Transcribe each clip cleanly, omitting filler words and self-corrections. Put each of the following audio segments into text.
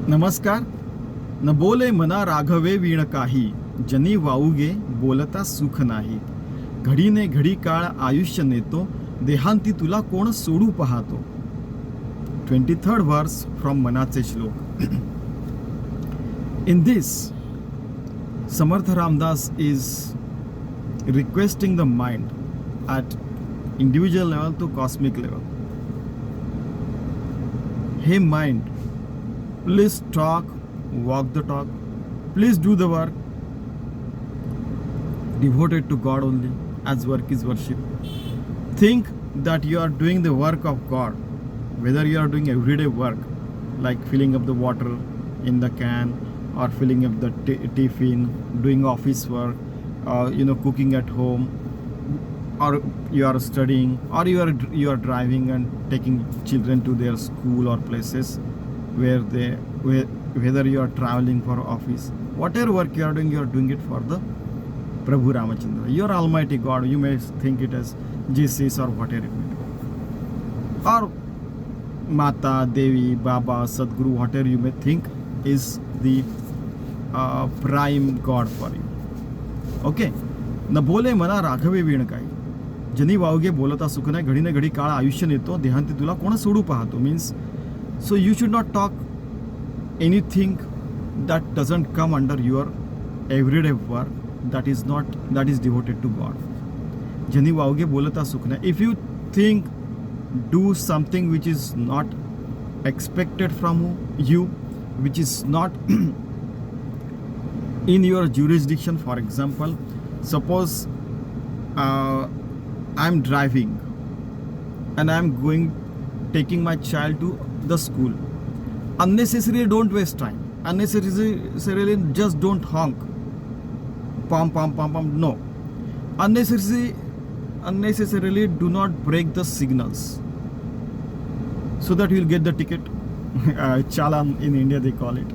नमस्कार. न बोले मना राघवे वीण काही, जनी वाऊगे बोलता सुख नाही. घडीने घडी काळ आयुष्य नेतो, देहांती तुला कोण सोडू पाहतो. 23rd verse from Manache Shlok. In this, Samarth Ramdas is requesting the mind at individual level to cosmic level. Hey mind, please talk, walk the talk, please do the work, devoted to God only, as work is worship. Think that you are doing the work of God, whether you are doing everyday work like filling up the water in the can or filling up the tiffin, doing office work, cooking at home, or you are studying, or you are driving and taking children to their school or places whether you are traveling for office, whatever work you are doing it for the Prabhu Ramachandra, your Almighty God. You may think it as Jesus or whatever it may be, or Mata, Devi, Baba, Sadguru, whatever you may think is the prime God for you. Okay. न बोले मना राघवे वीण काही, जनी वावगे बोलता सुख नाही. घडीने घडी काळ आयुष्य नेतो, देहांती तुला कोण सोडू पाहतो. Means, so you should not talk anything that doesn't come under your everyday work, that is devoted to God. जनी वावगे बोलता सुख नाही. If you think, do something which is not expected from you, which is not in your jurisdiction. For example, suppose I'm driving and I'm taking my child to the school. Unnecessarily don't waste time. Unnecessarily just don't honk. Pom pom pom pom. No. Unnecessarily do not break the signals, so that you'll get the ticket. Chalan in India they call it.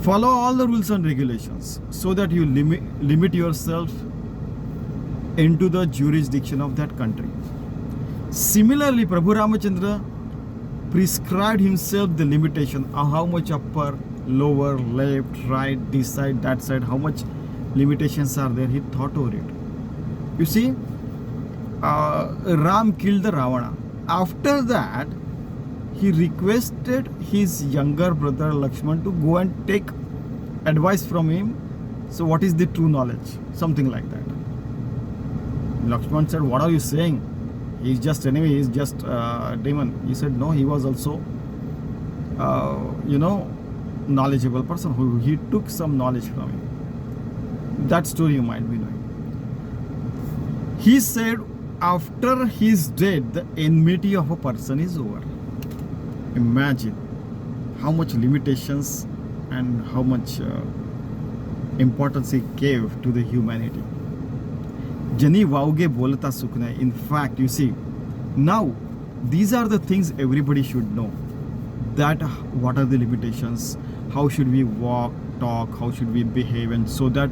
Follow all the rules and regulations so that you limit yourself into the jurisdiction of that country. Similarly, Prabhu Ramachandra prescribed himself the limitation of how much upper, lower, left, right, this side, that side, how much limitations are there. He thought over it. You see, Ram killed the Ravana. After that, he requested his younger brother Lakshman to go and take advice from him. So what is the true knowledge? Something like that. Lakshman said, what are you saying? He's just enemy, he's just demon. He said, no, he was also knowledgeable person who he took some knowledge from him. That story you might be knowing. He said, after his death, the enmity of a person is over. Imagine how much limitations and how much importance he gave to the humanity. Jani Vauge Bolata Sukna. In fact, you see, now these are the things everybody should know. That what are the limitations, how should we walk, talk, how should we behave, and so that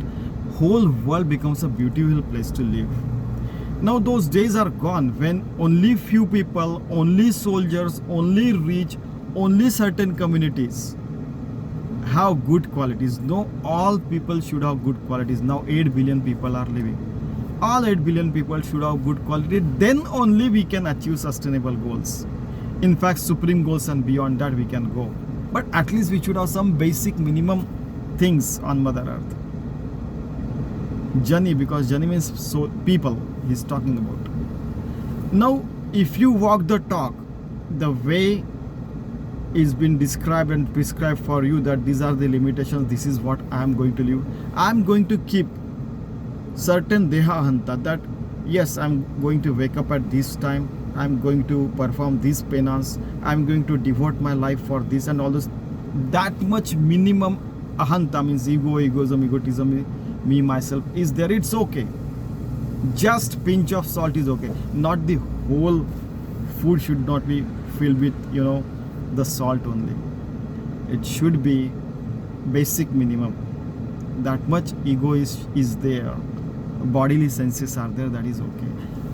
whole world becomes a beautiful place to live. Now those days are gone when only few people, only soldiers, only rich, only certain communities have good qualities. No, all people should have good qualities. Now 8 billion people are living. All 8 billion people should have good quality. Then only we can achieve sustainable goals. In fact, supreme goals and beyond that we can go. But at least we should have some basic minimum things on Mother Earth. Jani, because Jani means so people he's talking about. Now, if you walk the talk, the way is been described and prescribed for you, that these are the limitations, this is what I am going to live. I am going to keep certain deha hanta, that yes, I am going to wake up at this time, I am going to perform this penance, I am going to devote my life for this and all this. That much minimum ahanta means egoism, egotism, me, myself is there. It's okay. Just pinch of salt is okay. Not the whole food should not be filled with, the salt only. It should be basic minimum. That much ego is there. Bodily senses are there, that is okay.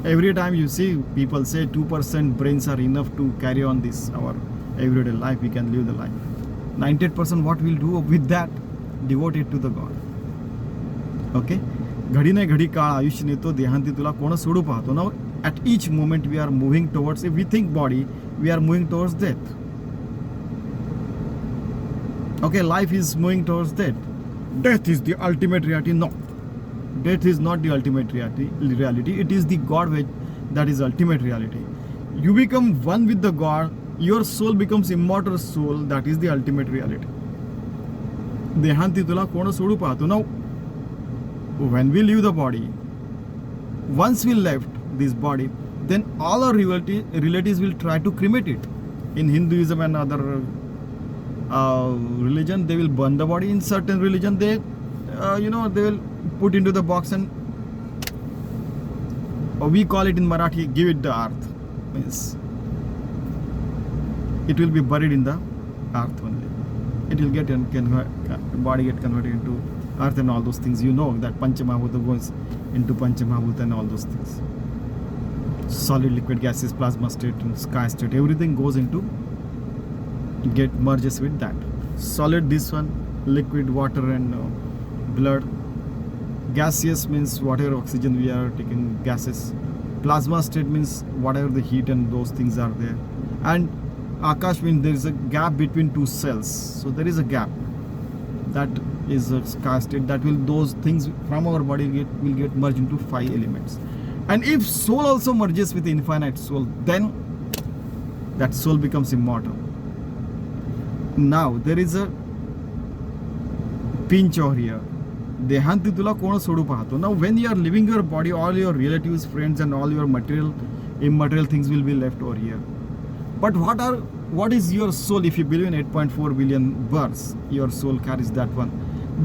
Every time you see people say 2% brains are enough to carry on this our everyday life, we can live the life. 98% what we'll do with that, devote it to the God. Okay? घडी नाही घडी काळ आयुष्य नेतो देहांती तुला कोण सोडू पाहतो. Now at each moment we are moving towards, if we think body, we are moving towards death. Okay, life is moving towards death. Death is the ultimate reality. No, death is not the ultimate reality. It is the God that is ultimate reality. You become one with the God, your soul becomes immortal soul. That is the ultimate reality. देहांती तुला कोण सोडू पाहतो. Now when we leave the body, once we left this body, then all our relatives will try to cremate it. In Hinduism and other religion, they will burn the body. In certain religion, they will put into the box and we call it in Marathi, give it the earth. Means it will be buried in the earth only. It will get body get converted into earth and all those things. You know that Panchamahabhuta goes into Panchamahabhuta and all those things. Solid, liquid, gases, plasma state, and sky state, everything goes into, get merges with that. Solid, this one, liquid, water and blood. Gaseous means whatever oxygen we are taking, gases. Plasma state means whatever the heat and those things are there. And Akash means there is a gap between two cells. So there is a gap. That is a sky state. That will, those things from our body will get merged into 5 elements. And if soul also merges with the infinite soul, then that soul becomes immortal. Now there is a pinch over here. देहांती तुला कोण सोडू पाहतो. Now when you are leaving your body, all your relatives, friends and all your material, immaterial things will be left over here. But what is your soul? If you believe in 8.4 billion births, your soul carries that one.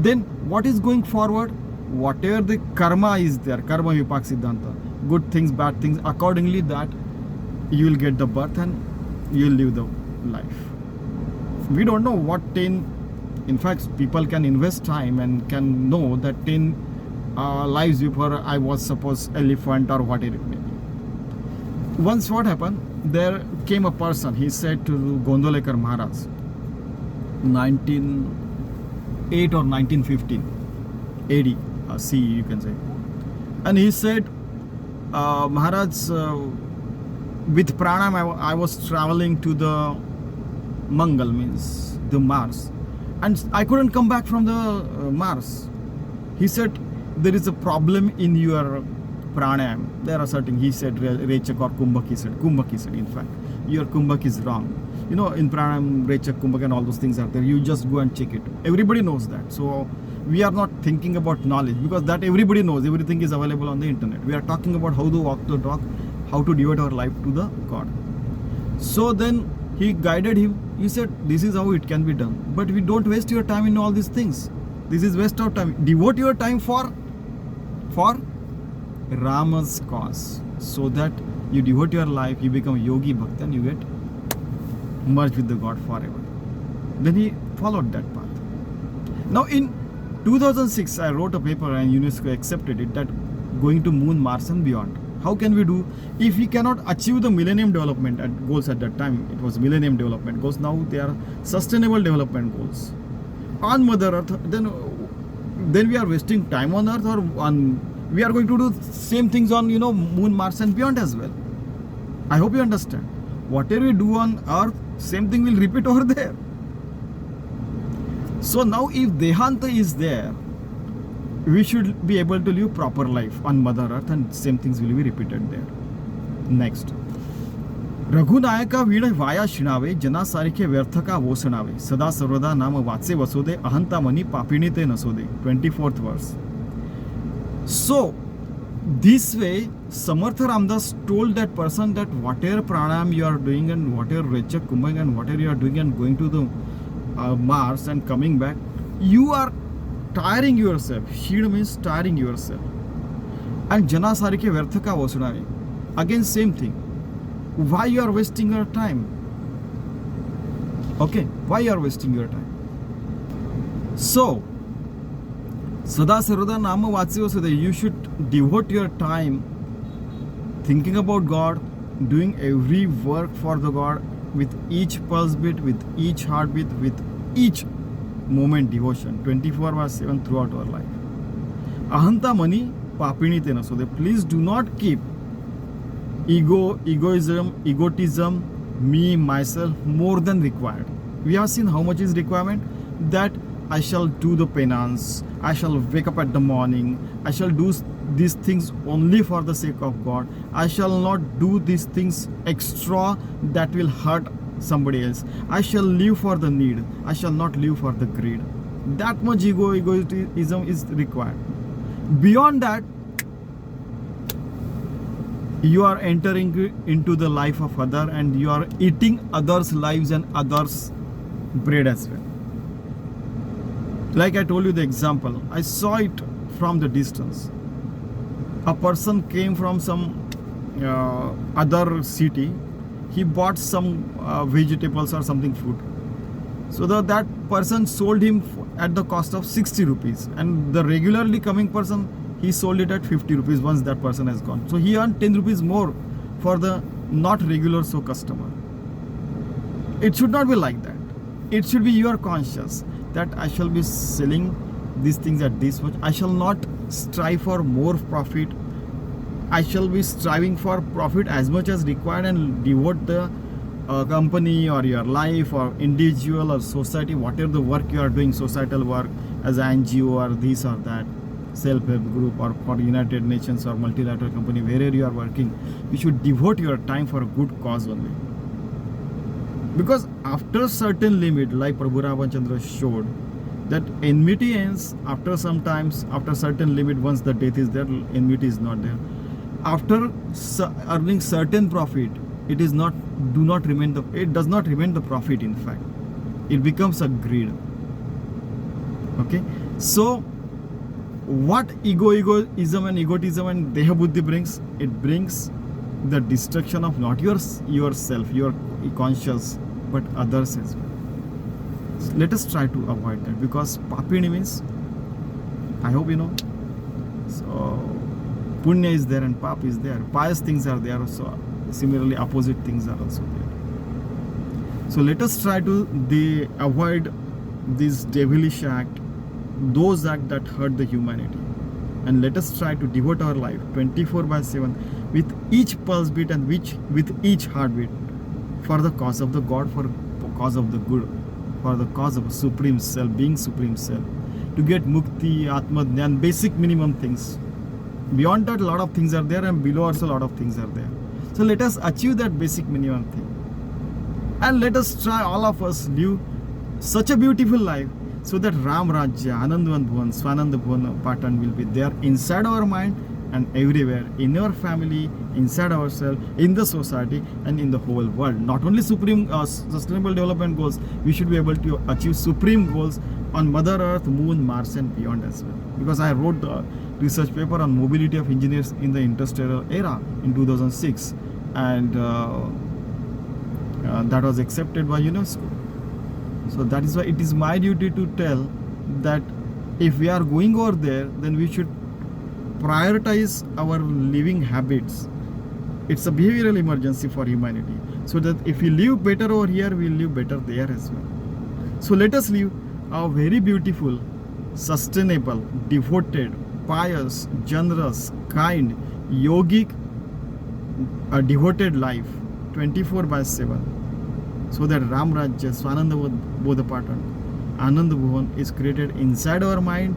Then what is going forward? Whatever the karma is there, karma vipak siddhanta, good things, bad things, accordingly that you will get the birth and you will live the life. We don't know what 10, in fact people can invest time and can know that 10 lives before I was suppose elephant or whatever it may be. Once what happened, there came a person, he said to Gondolekar Maharaj, 1908 or 1915 AD, CE you can say. And he said, Maharaj, with pranam I was traveling to the Mangal, means the Mars, and I couldn't come back from the Mars. He said, there is a problem in your pranayam. There are certain, he said, Rechak or Kumbhak, he said, in fact, your Kumbhak is wrong. You know, in pranayam, Rechak, Kumbhak and all those things are there. You just go and check it. Everybody knows that. So we are not thinking about knowledge, because that everybody knows. Everything is available on the internet. We are talking about how to walk the talk, how to devote our life to the God. So then he guided him. He said, this is how it can be done. But we don't waste your time in all these things. This is waste of time. Devote your time for Rama's cause, so that you devote your life, you become yogi bhakt and you get merged with the God forever. Then he followed that path. Now in 2006 I wrote a paper and UNESCO accepted it, that going to moon, Mars and beyond. How can we do if we cannot achieve the millennium development goals? At that time it was millennium development goals. Now they are sustainable development goals on Mother Earth. Then we are wasting time on Earth, or we are going to do same things on moon, Mars and beyond as well. I hope you understand. Whatever we do on Earth, same thing will repeat over there. So now if Dehanta is there, we should be able to live proper life on Mother Earth, and same things will be repeated there. Next. रघुनायका वीण वाया शिणावे, जना सारिखे व्यर्थका वोसणावे, सदा सर्वदा नाम वाचे वसोदे, अहंता मनी पापिणी ते नसोदे. 24th verse. So this way Samarth Ramdas told that person that whatever pranayam you are doing and whatever Rechak Kumbhak and whatever you are doing and going to the Mars and coming back, you are tiring yourself. Shid means tiring yourself. And jana sarike vyarthaka vasunave. Again same thing. Why you are wasting your time? Okay, why you are wasting your time? So Sada Sarvada Nama Vatsivasade, you should devote your time thinking about God, doing every work for the God, with each pulse beat, with each heartbeat, with each moment devotion 24/7 throughout our life. Ahanta mani papini te naso de. Please do not keep egotism, me, myself more than required. We have seen how much is requirement, that I shall do the penance, I shall wake up at the morning, I shall do these things only for the sake of God, I shall not do these things extra that will hurt somebody else, I shall live for the need, I shall not live for the greed. That much egoism is required. Beyond that, you are entering into the life of other, and you are eating others' lives and others' bread as well. Like I told you the example, I saw it from the distance. A person came from some other city. He bought some vegetables or something food. So that person sold him at the cost of 60 rupees. And the regularly coming person, he sold it at 50 rupees once that person has gone. So he earned 10 rupees more for the not regular so customer. It should not be like that. It should be your conscious that I shall be selling these things at this much. I shall not strive for more profit. I shall be striving for profit as much as required and devote the company or your life or individual or society, whatever the work you are doing, societal work as an NGO or this or that, self-help group or for United Nations or multilateral company, wherever you are working, you should devote your time for a good cause only. Because after certain limit, like Prabhu Ramachandra showed, that enmity ends after some times, after certain limit. Once the death is there, enmity is not there. After earning certain profit, it does not remain the profit. In fact, it becomes a greed. Okay, so what egoism and egotism and deha buddhi brings? It brings the destruction of not yourself, your conscious, but others as well. So let us try to avoid that, because papini means, I hope you know, so punya is there and pap is there, pious things are there, so similarly opposite things are also there. So let us try to avoid this devilish act, those acts that hurt the humanity, and let us try to devote our life 24/7 with each pulse beat and with each heartbeat for the cause of the God, for the cause of the good, for the cause of Supreme Self, being Supreme Self, to get mukti, atma jnana, basic minimum things. Beyond that, a lot of things are there, and below also a lot of things are there. So let us achieve that basic minimum thing, and let us try, all of us, live such a beautiful life, so that Ram Rajya, Anandvan Bhuvan, Swananda Bhuvan pattern will be there inside our mind and everywhere, in our family, inside ourselves, in the society, and in the whole world. Not only supreme sustainable development goals, we should be able to achieve supreme goals on Mother Earth, Moon, Mars, and beyond as well. Because I wrote the research paper on mobility of engineers in the interstellar era in 2006, and that was accepted by UNESCO. So that is why it is my duty to tell that if we are going over there, then we should prioritize our living habits. It's a behavioral emergency for humanity, so that if we live better over here, we will live better there as well. So let us live a very beautiful, sustainable, devoted, pious, generous, kind, yogic, a devoted life 24/7, so that Ram Rajya, Swananda Bodha pattern, Ananda Bhuvan is created inside our mind,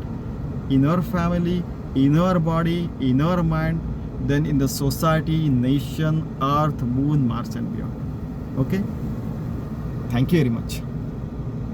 in our family, in our body, in our mind, then in the society, nation, earth, moon, Mars, and beyond. Okay? Thank you very much.